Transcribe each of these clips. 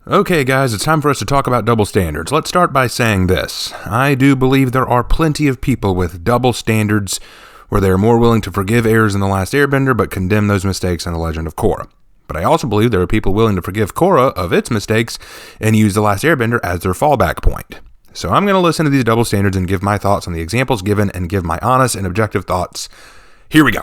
Okay guys, it's time for us to talk about double standards. Let's start by saying this. I do believe there are plenty of people with double standards where they are more willing to forgive errors in The Last Airbender but condemn those mistakes in The Legend of Korra. But I also believe there are people willing to forgive Korra of its mistakes and use The Last Airbender as their fallback point. So I'm going to listen to these double standards and give my thoughts on the examples given and give my honest and objective thoughts. Here we go.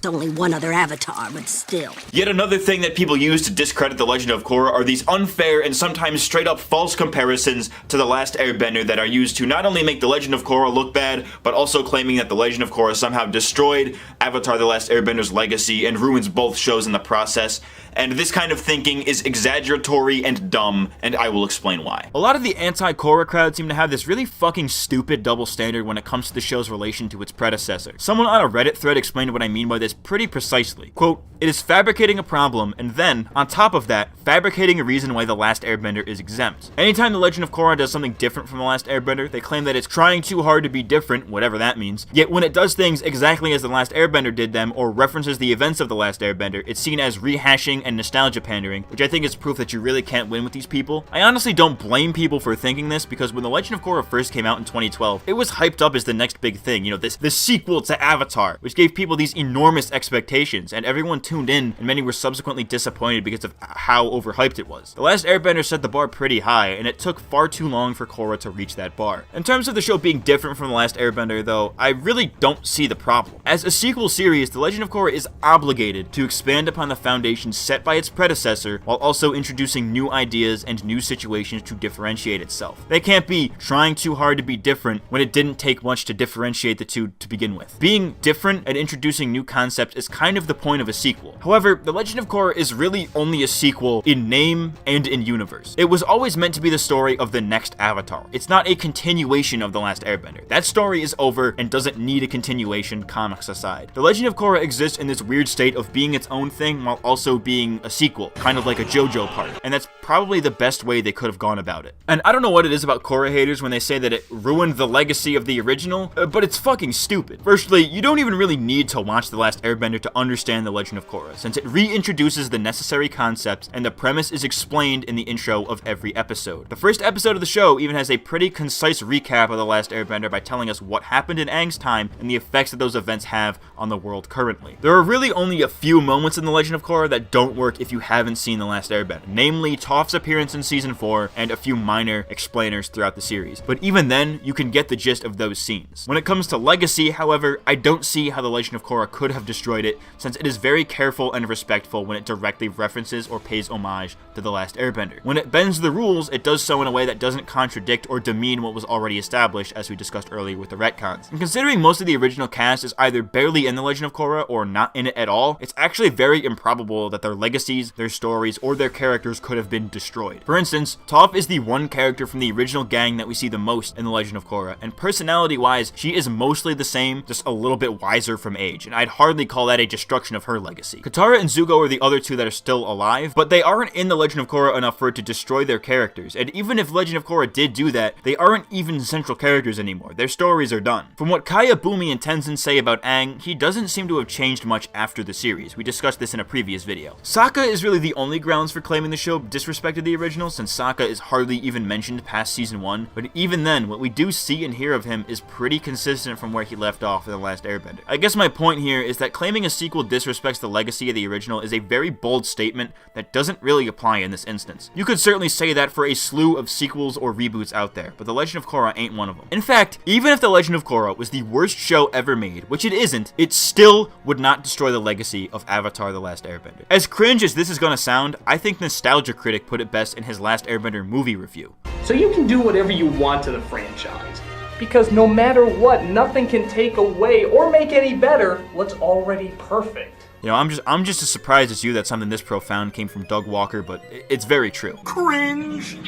Only one other avatar, but still. Yet another thing that people use to discredit The Legend of Korra are these unfair and sometimes straight up false comparisons to The Last Airbender that are used to not only make The Legend of Korra look bad, but also claiming that The Legend of Korra somehow destroyed Avatar The Last Airbender's legacy and ruins both shows in the process. And this kind of thinking is exaggeratory and dumb, and I will explain why. A lot of the anti-Korra crowd seem to have this really fucking stupid double standard when it comes to the show's relation to its predecessor. Someone on a Reddit thread explained what I mean by this pretty precisely. Quote, "It is fabricating a problem, and then, on top of that, fabricating a reason why The Last Airbender is exempt. Anytime The Legend of Korra does something different from The Last Airbender, they claim that it's trying too hard to be different, whatever that means. Yet when it does things exactly as The Last Airbender did them, or references the events of The Last Airbender, it's seen as rehashing and nostalgia pandering, which I think is proof that you really can't win with these people. I honestly don't blame people for thinking this, because when The Legend of Korra first came out in 2012, it was hyped up as the next big thing, this sequel to Avatar, which gave people these enormous expectations, and everyone tuned in, and many were subsequently disappointed because of how overhyped it was. The Last Airbender set the bar pretty high, and it took far too long for Korra to reach that bar. In terms of the show being different from The Last Airbender, though, I really don't see the problem. As a sequel series, The Legend of Korra is obligated to expand upon the foundation set by its predecessor, while also introducing new ideas and new situations to differentiate itself. They can't be trying too hard to be different when it didn't take much to differentiate the two to begin with. Being different and introducing new concepts is kind of the point of a sequel. However, The Legend of Korra is really only a sequel in name and in universe. It was always meant to be the story of the next Avatar. It's not a continuation of The Last Airbender. That story is over and doesn't need a continuation, comics aside. The Legend of Korra exists in this weird state of being its own thing while also being a sequel, kind of like a JoJo part, and that's probably the best way they could have gone about it. And I don't know what it is about Korra haters when they say that it ruined the legacy of the original, but it's fucking stupid. Firstly, you don't even really need to watch The Last Airbender to understand The Legend of Korra, since it reintroduces the necessary concepts and the premise is explained in the intro of every episode. The first episode of the show even has a pretty concise recap of The Last Airbender by telling us what happened in Aang's time and the effects that those events have on the world currently. There are really only a few moments in The Legend of Korra that don't work if you haven't seen The Last Airbender, namely Toph's appearance in Season 4 and a few minor explainers throughout the series. But even then, you can get the gist of those scenes. When it comes to legacy, however, I don't see how The Legend of Korra could have destroyed it, since it is very careful and respectful when it directly references or pays homage to The Last Airbender. When it bends the rules, it does so in a way that doesn't contradict or demean what was already established, as we discussed earlier with the retcons. And considering most of the original cast is either barely in The Legend of Korra or not in it at all, it's actually very improbable that their legacies, their stories, or their characters could have been destroyed. For instance, Toph is the one character from the original gang that we see the most in The Legend of Korra, and personality-wise, she is mostly the same, just a little bit wiser from age, and I'd hardly call that a destruction of her legacy. Katara and Zuko are the other two that are still alive, but they aren't in The Legend of Korra enough for it to destroy their characters, and even if Legend of Korra did do that, they aren't even central characters anymore. Their stories are done. From what Kaya, Bumi, and Tenzin say about Aang, he doesn't seem to have changed much after the series. We discussed this in a previous video. Sokka is really the only grounds for claiming the show disrespected the original, since Sokka is hardly even mentioned past Season 1, but even then, what we do see and hear of him is pretty consistent from where he left off in The Last Airbender. I guess my point here is that claiming a sequel disrespects the legacy of the original is a very bold statement that doesn't really apply in this instance. You could certainly say that for a slew of sequels or reboots out there, but The Legend of Korra ain't one of them. In fact, even if The Legend of Korra was the worst show ever made, which it isn't, it still would not destroy the legacy of Avatar The Last Airbender. As cringe as this is gonna sound, I think Nostalgia Critic put it best in his Last Airbender movie review. So you can do whatever you want to the franchise, because no matter what, nothing can take away or make any better what's already perfect. I'm just as surprised as you that something this profound came from Doug Walker, but it's very true. Cringe.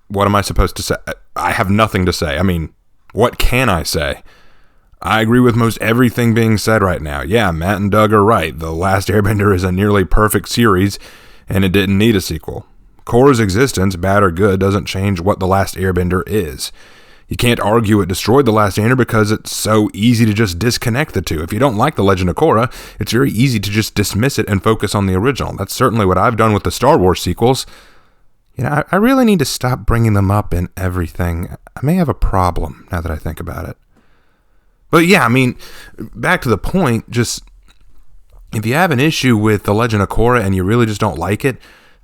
What am I supposed to say? I have nothing to say. I mean, what can I say? I agree with most everything being said right now. Yeah, Matt and Doug are right. The Last Airbender is a nearly perfect series, and it didn't need a sequel. Korra's existence, bad or good, doesn't change what The Last Airbender is. You can't argue it destroyed The Last Airbender because it's so easy to just disconnect the two. If you don't like The Legend of Korra, it's very easy to just dismiss it and focus on the original. That's certainly what I've done with the Star Wars sequels. I really need to stop bringing them up in everything. I may have a problem now that I think about it. But yeah, I mean, back to the point, just if you have an issue with The Legend of Korra and you really just don't like it,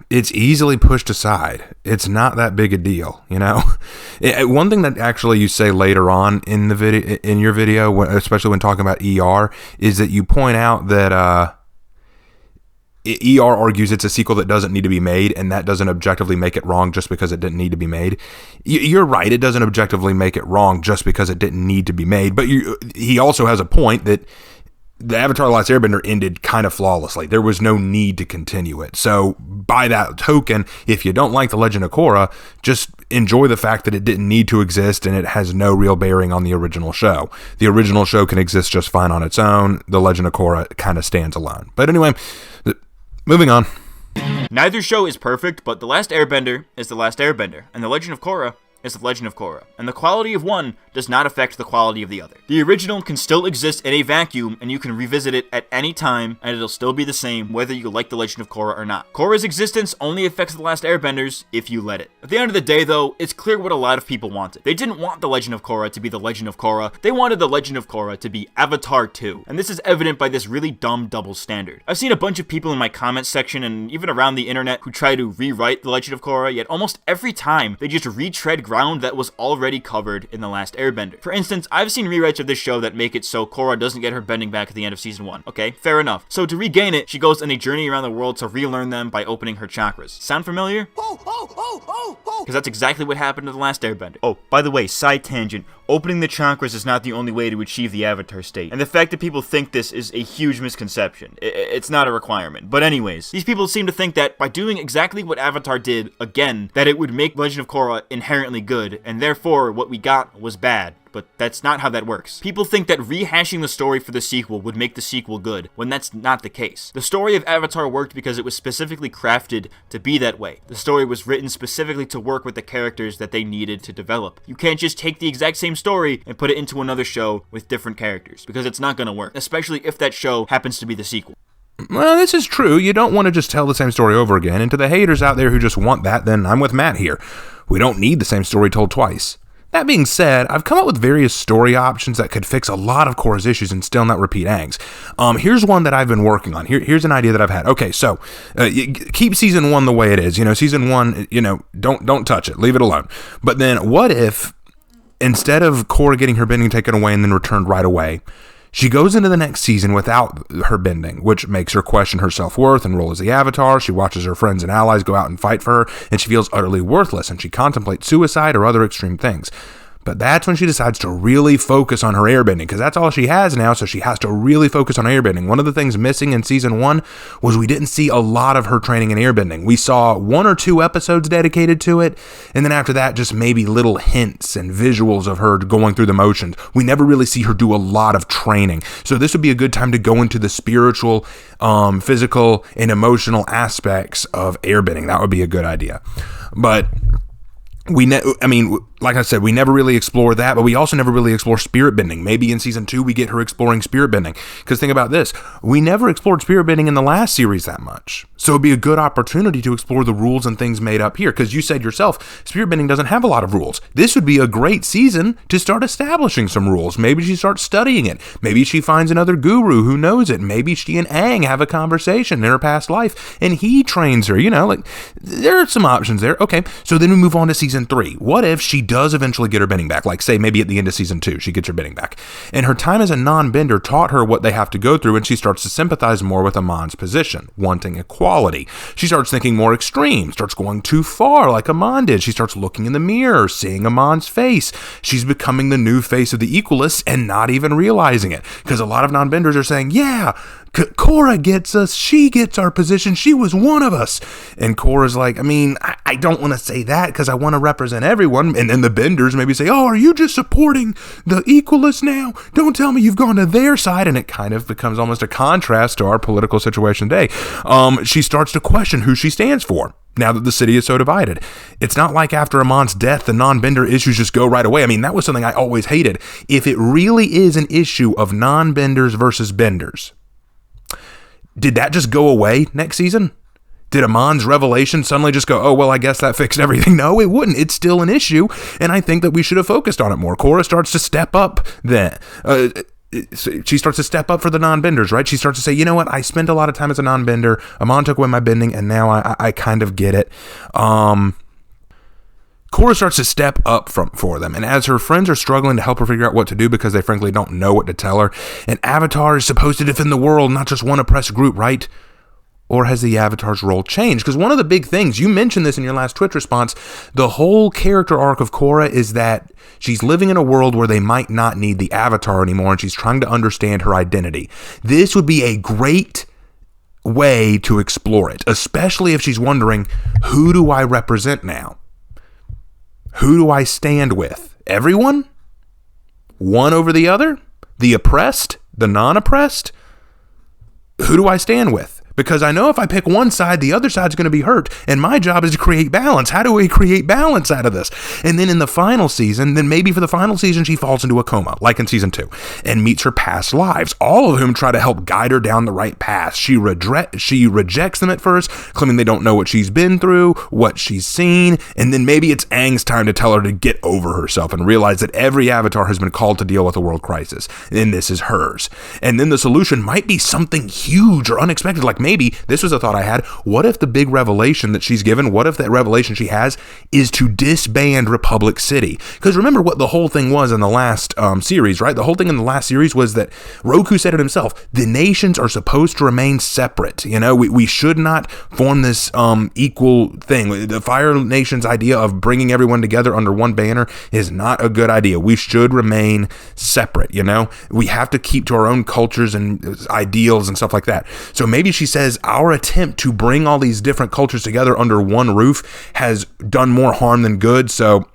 it's easily pushed aside. It's not that big a deal, One thing that actually you say later on in the video, in your video, especially when talking about ER, is that you point out that ER argues it's a sequel that doesn't need to be made, and that doesn't objectively make it wrong just because it didn't need to be made. You're right, it doesn't objectively make it wrong just because it didn't need to be made, but he also has a point that the Avatar: The Last Airbender ended kind of flawlessly. There was no need to continue it. So by that token, if you don't like The Legend of Korra, just enjoy the fact that it didn't need to exist and it has no real bearing on the original show. The original show can exist just fine on its own. The Legend of Korra kind of stands alone. But anyway, moving on. Neither show is perfect, but The Last Airbender is The Last Airbender, and The Legend of Korra is The Legend of Korra, and the quality of one does not affect the quality of the other. The original can still exist in a vacuum, and you can revisit it at any time, and it'll still be the same whether you like The Legend of Korra or not. Korra's existence only affects The Last Airbenders if you let it. At the end of the day, though, it's clear what a lot of people wanted. They didn't want The Legend of Korra to be The Legend of Korra, they wanted The Legend of Korra to be Avatar 2, and this is evident by this really dumb double standard. I've seen a bunch of people in my comments section and even around the internet who try to rewrite The Legend of Korra, yet almost every time they just retread ground that was already covered in The Last Airbender. For instance, I've seen rewrites of this show that make it so Korra doesn't get her bending back at the end of season 1. Okay, fair enough. So to regain it, she goes on a journey around the world to relearn them by opening her chakras. Sound familiar? Because that's exactly what happened to The Last Airbender. Oh, by the way, side tangent, opening the chakras is not the only way to achieve the Avatar state. And the fact that people think this is a huge misconception. It's not a requirement. But anyways, these people seem to think that by doing exactly what Avatar did, again, that it would make Legend of Korra inherently good, and therefore what we got was bad. But that's not how that works. People think that rehashing the story for the sequel would make the sequel good, when that's not the case. The story of Avatar worked because it was specifically crafted to be that way. The story was written specifically to work with the characters that they needed to develop. You can't just take the exact same story and put it into another show with different characters, because it's not gonna work, especially if that show happens to be the sequel. Well, this is true. You don't want to just tell the same story over again, and to the haters out there who just want that, then I'm with Matt here. We don't need the same story told twice. That being said, I've come up with various story options that could fix a lot of Korra's issues and still not repeat Aang's. Here's one that I've been working on. Here's an idea that I've had. Okay, so keep season 1 the way it is. Season 1, don't touch it. Leave it alone. But then what if, instead of Korra getting her bending taken away and then returned right away, she goes into the next season without her bending, which makes her question her self-worth and role as the Avatar. She watches her friends and allies go out and fight for her, and she feels utterly worthless, and she contemplates suicide or other extreme things. But that's when she decides to really focus on her airbending, because that's all she has now, so she has to really focus on airbending. One of the things missing in season 1 was we didn't see a lot of her training in airbending. We saw 1 or 2 episodes dedicated to it, and then after that, just maybe little hints and visuals of her going through the motions. We never really see her do a lot of training. So this would be a good time to go into the spiritual, physical, and emotional aspects of airbending. That would be a good idea. But like I said, we never really explore that, but we also never really explore spirit bending. Maybe in season 2 we get her exploring spirit bending. Because think about this, we never explored spirit bending in the last series that much. So it'd be a good opportunity to explore the rules and things made up here. Because you said yourself, spirit bending doesn't have a lot of rules. This would be a great season to start establishing some rules. Maybe she starts studying it. Maybe she finds another guru who knows it. Maybe she and Aang have a conversation in her past life and he trains her. There are some options there. Okay, so then we move on to season 3. What if she does eventually get her bending back? Like, say, maybe at the end of season 2, she gets her bending back. And her time as a non-bender taught her what they have to go through, and she starts to sympathize more with Amon's position, wanting equality. She starts thinking more extreme, starts going too far like Amon did. She starts looking in the mirror, seeing Amon's face. She's becoming the new face of the Equalists and not even realizing it. Because a lot of non-benders are saying, yeah, Korra gets us. She gets our position. She was one of us. And Korra's like, I don't want to say that because I want to represent everyone. And then the benders maybe say, oh, are you just supporting the Equalists now? Don't tell me you've gone to their side. And it kind of becomes almost a contrast to our political situation today. She starts to question who she stands for. now that the city is so divided. It's not like after Amon's death, the non-bender issues just go right away. I mean, that was something I always hated. If it really is an issue of non-benders versus benders, did that just go away next season? Did Amon's revelation suddenly just go, oh, well, I guess that fixed everything? No, it wouldn't. It's still an issue, and I think that we should have focused on it more. Korra starts to step up then. She starts to step up for the non-benders, right? She starts to say, you know what? I spent a lot of time as a non-bender. Amon took away my bending, and now I kind of get it. Korra starts to step up for them, and as her friends are struggling to help her figure out what to do because they frankly don't know what to tell her, an avatar is supposed to defend the world, not just one oppressed group, right? Or has the Avatar's role changed? Because one of the big things, you mentioned this in your last Twitch response, the whole character arc of Korra is that she's living in a world where they might not need the Avatar anymore, and she's trying to understand her identity. This would be a great way to explore it, especially if she's wondering, who do I represent now? Who do I stand with? Everyone? One over the other? The oppressed? The non-oppressed? Who do I stand with? Because I know if I pick one side, the other side's going to be hurt, and my job is to create balance. How do we create balance out of this? And then in the final season, then maybe for the final season, she falls into a coma, like in season 2, and meets her past lives, all of whom try to help guide her down the right path. She rejects them at first, claiming they don't know what she's been through, what she's seen, and then maybe it's Aang's time to tell her to get over herself and realize that every avatar has been called to deal with a world crisis, and this is hers. And then the solution might be something huge or unexpected, like maybe, this was a thought I had, what if the big revelation that she's given, what if that revelation she has is to disband Republic City? Because remember what the whole thing was in the last series, right? The whole thing in the last series was that Roku said it himself, the nations are supposed to remain separate. You know, we should not form this equal thing. The Fire Nation's idea of bringing everyone together under one banner is not a good idea. We should remain separate, you know? We have to keep to our own cultures and ideals and stuff like that. So maybe she says our attempt to bring all these different cultures together under one roof has done more harm than good, so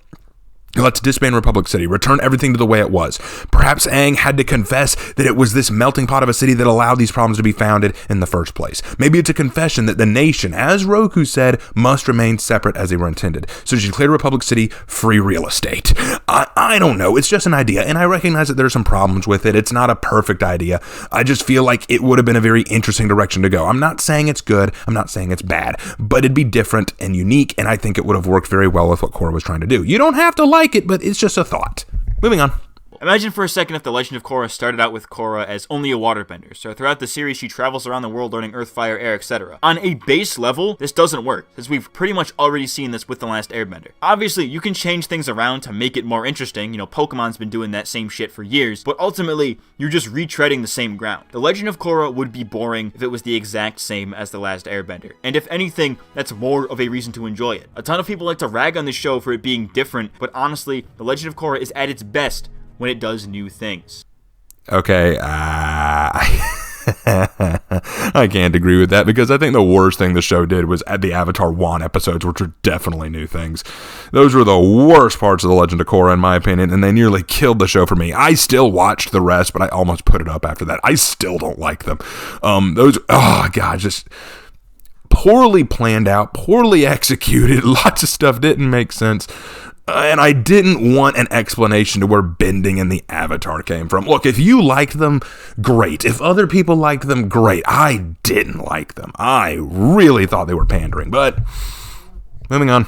let's disband Republic City, return everything to the way it was. Perhaps Aang had to confess that it was this melting pot of a city that allowed these problems to be founded in the first place. Maybe it's a confession that the nation, as Roku said, must remain separate as they were intended. So she declared Republic City free real estate. I don't know. It's just an idea, and I recognize that there's some problems with it. It's not a perfect idea. I just feel like it would have been a very interesting direction to go. I'm not saying it's good. I'm not saying it's bad, but it'd be different and unique, and I think it would have worked very well with what Korra was trying to do. You don't have to like it, but it's just a thought. Moving on. Imagine for a second if The Legend of Korra started out with Korra as only a waterbender, so throughout the series she travels around the world learning earth, fire, air, etc. On a base level, this doesn't work, since we've pretty much already seen this with The Last Airbender. Obviously, you can change things around to make it more interesting, you know, Pokemon's been doing that same shit for years, but ultimately, you're just retreading the same ground. The Legend of Korra would be boring if it was the exact same as The Last Airbender, and if anything, that's more of a reason to enjoy it. A ton of people like to rag on this show for it being different, but honestly, The Legend of Korra is at its best when it does new things. Okay, I can't agree with that, because I think the worst thing the show did was add the Avatar 1 episodes, which are definitely new things. Those were the worst parts of The Legend of Korra, in my opinion, and they nearly killed the show for me. I still watched the rest, but I almost put it up after that. I still don't like them. Just poorly planned out, poorly executed. Lots of stuff didn't make sense. And I didn't want an explanation to where bending and the Avatar came from. Look, if you liked them, great. If other people liked them, great. I didn't like them. I really thought they were pandering, but moving on.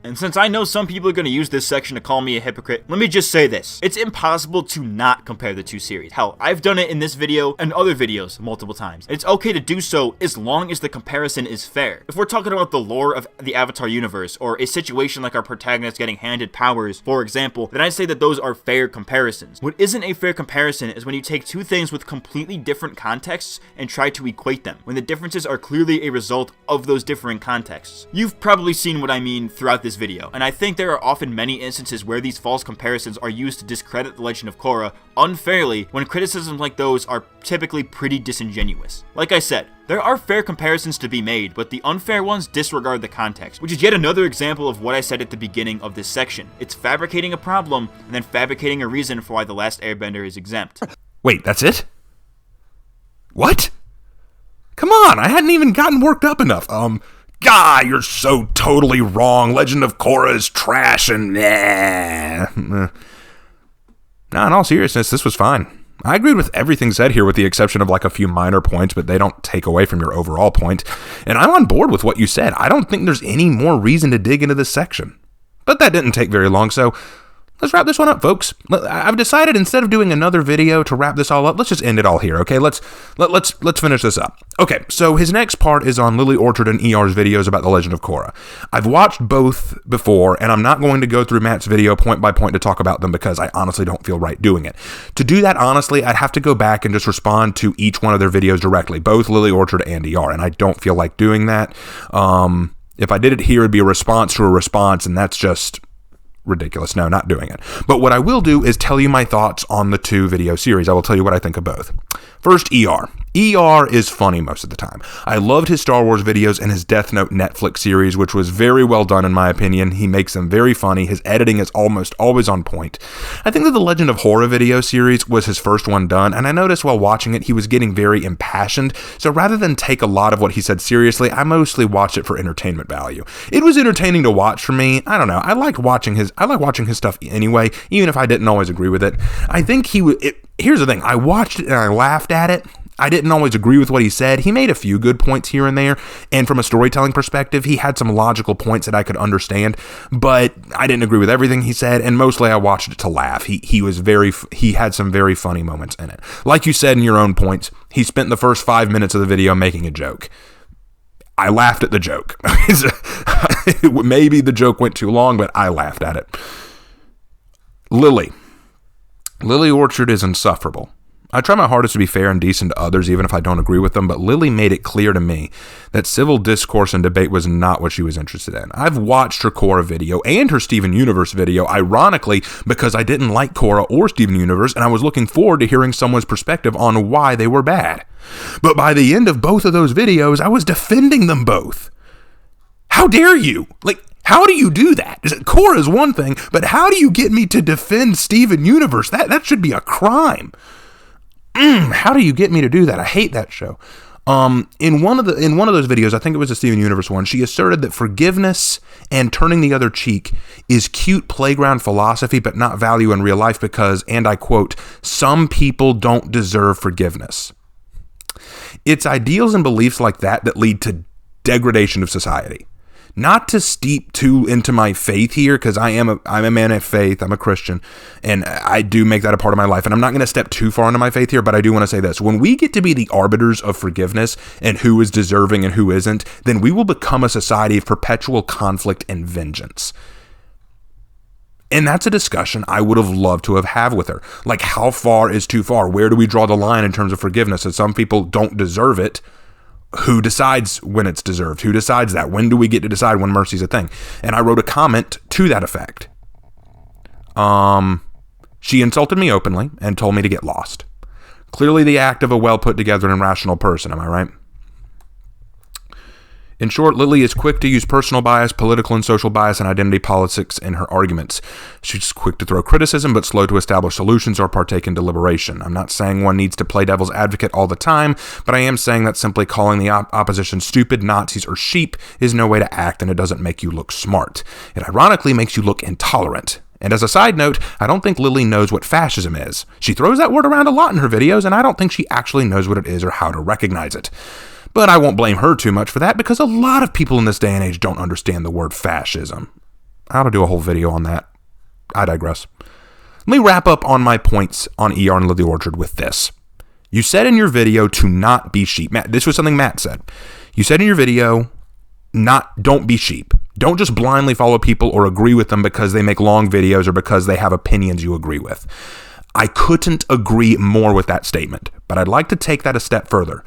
And since I know some people are going to use this section to call me a hypocrite, let me just say this. It's impossible to not compare the two series. Hell, I've done it in this video and other videos multiple times. It's okay to do so as long as the comparison is fair. If we're talking about the lore of the Avatar universe, or a situation like our protagonist getting handed powers, for example, then I'd say that those are fair comparisons. What isn't a fair comparison is when you take two things with completely different contexts and try to equate them, when the differences are clearly a result of those differing contexts. You've probably seen what I mean throughout this video, and I think there are often many instances where these false comparisons are used to discredit The Legend of Korra unfairly, when criticisms like those are typically pretty disingenuous. Like I said, there are fair comparisons to be made, but the unfair ones disregard the context, which is yet another example of what I said at the beginning of this section. It's fabricating a problem, and then fabricating a reason for why The Last Airbender is exempt. Wait, that's it? What? Come on, I hadn't even gotten worked up enough. God, you're so totally wrong. Legend of Korra is trash and nah. No, in all seriousness, this was fine. I agreed with everything said here with the exception of like a few minor points, but they don't take away from your overall point. And I'm on board with what you said. I don't think there's any more reason to dig into this section. But that didn't take very long, so let's wrap this one up, folks. I've decided instead of doing another video to wrap this all up, let's just end it all here, okay? Let's finish this up. Okay, so his next part is on Lily Orchard and ER's videos about the Legend of Korra. I've watched both before, and I'm not going to go through Matt's video point by point to talk about them because I honestly don't feel right doing it. To do that honestly, I'd have to go back and just respond to each one of their videos directly, both Lily Orchard and ER, and I don't feel like doing that. If I did it here, it'd be a response to a response, and that's just ridiculous. No, not doing it. But what I will do is tell you my thoughts on the two video series. I will tell you what I think of both. First, ER. ER is funny most of the time. I loved his Star Wars videos and his Death Note Netflix series, which was very well done in my opinion. He makes them very funny. His editing is almost always on point. I think that the Legend of Korra video series was his first one done, and I noticed while watching it, he was getting very impassioned. So rather than take a lot of what he said seriously, I mostly watched it for entertainment value. It was entertaining to watch for me. I don't know. I like watching his stuff anyway, even if I didn't always agree with it. I think here's the thing. I watched it and I laughed at it. I didn't always agree with what he said. He made a few good points here and there, and from a storytelling perspective, he had some logical points that I could understand, but I didn't agree with everything he said, and mostly I watched it to laugh. He had some very funny moments in it. Like you said in your own points, he spent the first 5 minutes of the video making a joke. I laughed at the joke. Maybe the joke went too long, but I laughed at it. Lily Orchard is insufferable. I try my hardest to be fair and decent to others, even if I don't agree with them, but Lily made it clear to me that civil discourse and debate was not what she was interested in. I've watched her Korra video and her Steven Universe video, ironically, because I didn't like Korra or Steven Universe, and I was looking forward to hearing someone's perspective on why they were bad. But by the end of both of those videos, I was defending them both. How dare you? How do you do that? Korra is one thing, but how do you get me to defend Steven Universe? That should be a crime. How do you get me to do that? I hate that show. In one of those videos, I think it was the Steven Universe one, she asserted that forgiveness and turning the other cheek is cute playground philosophy, but not value in real life because, and I quote, some people don't deserve forgiveness. It's ideals and beliefs like that lead to degradation of society. Not to steep too into my faith here, because I'm a man of faith, I'm a Christian, and I do make that a part of my life, and I'm not going to step too far into my faith here, but I do want to say this. When we get to be the arbiters of forgiveness and who is deserving and who isn't, then we will become a society of perpetual conflict and vengeance. And that's a discussion I would have loved to have had with her. Like, how far is too far? Where do we draw the line in terms of forgiveness? And some people don't deserve it. Who decides when it's deserved? Who decides that? When do we get to decide when mercy's a thing? And I wrote a comment to that effect. She insulted me openly and told me to get lost. Clearly the act of a well put together and rational person, am I right? In short, Lily is quick to use personal bias, political and social bias, and identity politics in her arguments. She's quick to throw criticism, but slow to establish solutions or partake in deliberation. I'm not saying one needs to play devil's advocate all the time, but I am saying that simply calling the opposition stupid, Nazis, or sheep is no way to act, and it doesn't make you look smart. It ironically makes you look intolerant. And as a side note, I don't think Lily knows what fascism is. She throws that word around a lot in her videos, and I don't think she actually knows what it is or how to recognize it. But I won't blame her too much for that because a lot of people in this day and age don't understand the word fascism. I ought to do a whole video on that. I digress. Let me wrap up on my points on ER and Lily Orchard with this. You said in your video to not be sheep. Matt, this was something Matt said. You said in your video, don't be sheep. Don't just blindly follow people or agree with them because they make long videos or because they have opinions you agree with. I couldn't agree more with that statement, but I'd like to take that a step further.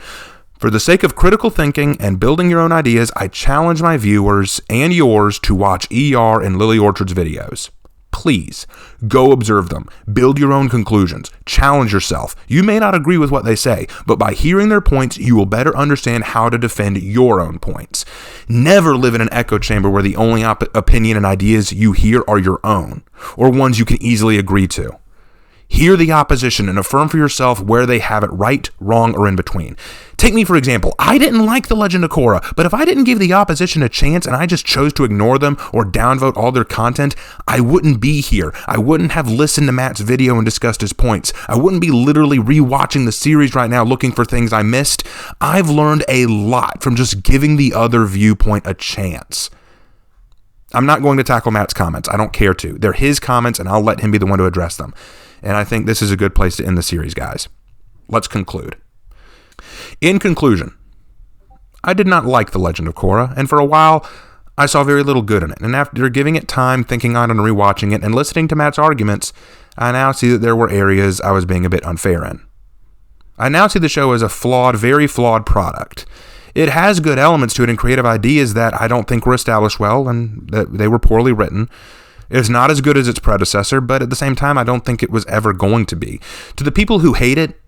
For the sake of critical thinking and building your own ideas, I challenge my viewers and yours to watch ER and Lily Orchard's videos. Please, go observe them. Build your own conclusions. Challenge yourself. You may not agree with what they say, but by hearing their points, you will better understand how to defend your own points. Never live in an echo chamber where the only opinion and ideas you hear are your own, or ones you can easily agree to. Hear the opposition and affirm for yourself where they have it right, wrong, or in between. Take me, for example. I didn't like The Legend of Korra, but if I didn't give the opposition a chance and I just chose to ignore them or downvote all their content, I wouldn't be here. I wouldn't have listened to Matt's video and discussed his points. I wouldn't be literally rewatching the series right now looking for things I missed. I've learned a lot from just giving the other viewpoint a chance. I'm not going to tackle Matt's comments. I don't care to. They're his comments, and I'll let him be the one to address them. And I think this is a good place to end the series, guys. Let's conclude. In conclusion, I did not like The Legend of Korra, and for a while, I saw very little good in it. And after giving it time, thinking on it and rewatching it, and listening to Matt's arguments, I now see that there were areas I was being a bit unfair in. I now see the show as a flawed, very flawed product. It has good elements to it and creative ideas that I don't think were established well, and that they were poorly written. It's not as good as its predecessor, but at the same time, I don't think it was ever going to be. To the people who hate it,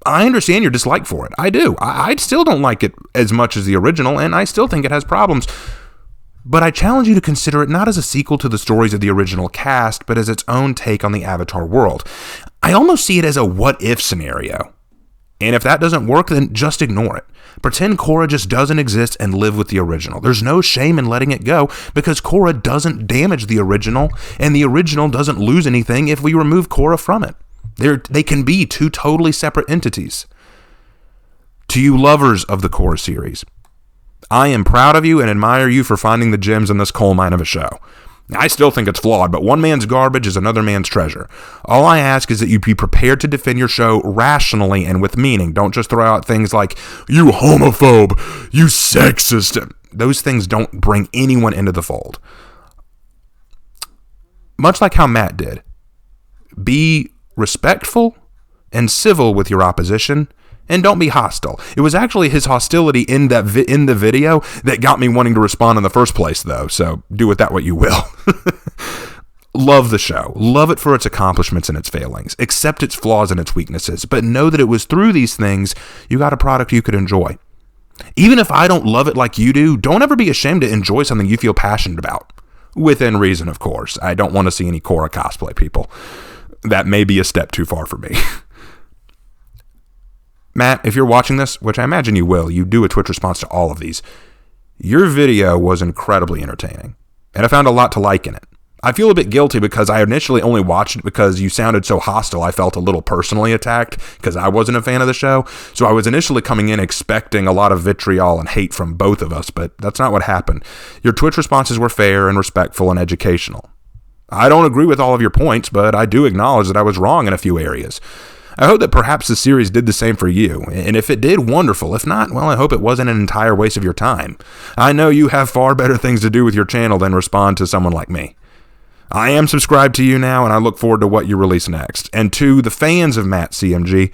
I understand your dislike for it. I do. I still don't like it as much as the original, and I still think it has problems. But I challenge you to consider it not as a sequel to the stories of the original cast, but as its own take on the Avatar world. I almost see it as a what-if scenario. And if that doesn't work, then just ignore it. Pretend Korra just doesn't exist and live with the original. There's no shame in letting it go because Korra doesn't damage the original, and the original doesn't lose anything if we remove Korra from it. They can be two totally separate entities. To you lovers of the Korra series, I am proud of you and admire you for finding the gems in this coal mine of a show. I still think it's flawed, but one man's garbage is another man's treasure. All I ask is that you be prepared to defend your show rationally and with meaning. Don't just throw out things like, you homophobe, you sexist. Those things don't bring anyone into the fold. Much like how Matt did, be respectful and civil with your opposition, and don't be hostile. It was actually his hostility in the video that got me wanting to respond in the first place, though, so do with that what you will. Love the show. Love it for its accomplishments and its failings. Accept its flaws and its weaknesses, but know that it was through these things you got a product you could enjoy. Even if I don't love it like you do, don't ever be ashamed to enjoy something you feel passionate about. Within reason, of course. I don't want to see any Korra cosplay people. That may be a step too far for me. Matt, if you're watching this, which I imagine you will, you do a Twitch response to all of these, your video was incredibly entertaining, and I found a lot to like in it. I feel a bit guilty because I initially only watched it because you sounded so hostile. I felt a little personally attacked because I wasn't a fan of the show, so I was initially coming in expecting a lot of vitriol and hate from both of us, but that's not what happened. Your Twitch responses were fair and respectful and educational. I don't agree with all of your points, but I do acknowledge that I was wrong in a few areas. I hope that perhaps the series did the same for you, and if it did, wonderful. If not, well, I hope it wasn't an entire waste of your time. I know you have far better things to do with your channel than respond to someone like me. I am subscribed to you now, and I look forward to what you release next. And to the fans of Matt CMG,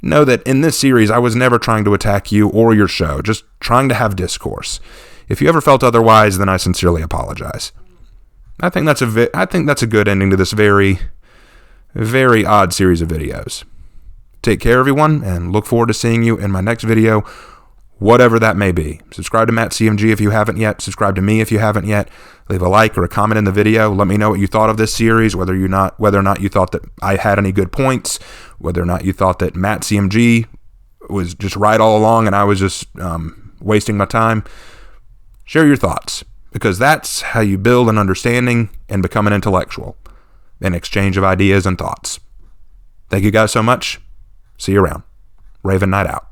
know that in this series, I was never trying to attack you or your show, just trying to have discourse. If you ever felt otherwise, then I sincerely apologize. I think that's a good ending to this very, very odd series of videos. Take care, everyone, and look forward to seeing you in my next video, whatever that may be. Subscribe to Matt CMG if you haven't yet. Subscribe to me if you haven't yet. Leave a like or a comment in the video. Let me know what you thought of this series, whether or not you thought that I had any good points, whether or not you thought that Matt CMG was just right all along and I was just wasting my time. Share your thoughts, because that's how you build an understanding and become an intellectual. An exchange of ideas and thoughts. Thank you guys so much. See you around. Raven Knight out.